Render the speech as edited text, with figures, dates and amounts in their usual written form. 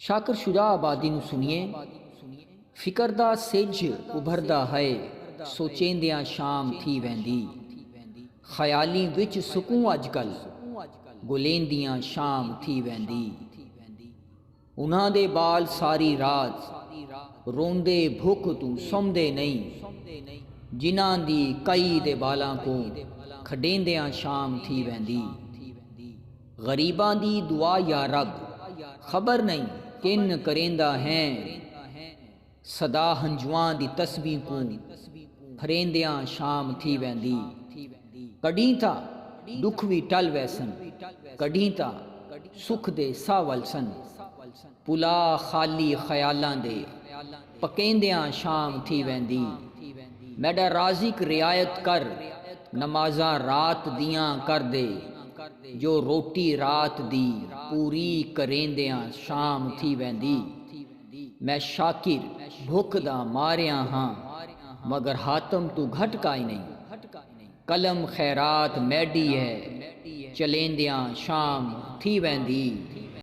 शाकर शुजा आबादी नूं सुनिए। फिकर दा सिज उभरदा है, सोचेंदियां शाम थी वैंदी। ख्याली विच सुकून अजकल, गुलेंदियां शाम थी वैंदी। उन्हां दे बाल सारी रात रोंदे भुख तू सौंदे नहीं। जिन्हां दी कई दे बालां को खडेंदियां शाम थी वैंदी। गरीबां दी दुआ या रब, खबर नहीं किन करेंदा है। सदा हंजुआं दी तस्बीह को फरेंदियां शाम थी वैंदी। कड़ी था दुख भी टल वैसन, कड़ी था सुख दे सावल सन। पुला खाली ख्यालां दे पकेंदियां शाम थी वैंदी। मैडा राजिक रियायत कर, नमाजा रात दियां कर दे। जो रोटी रात दी पूरी करेंदियां शाम थी वैंदी। मैं शाकिर भुख दा मारिया हाँ, मगर हातम तू घट काई नहीं। कलम खैरात मैडी है, चलेंदियां शाम थी वैंदी।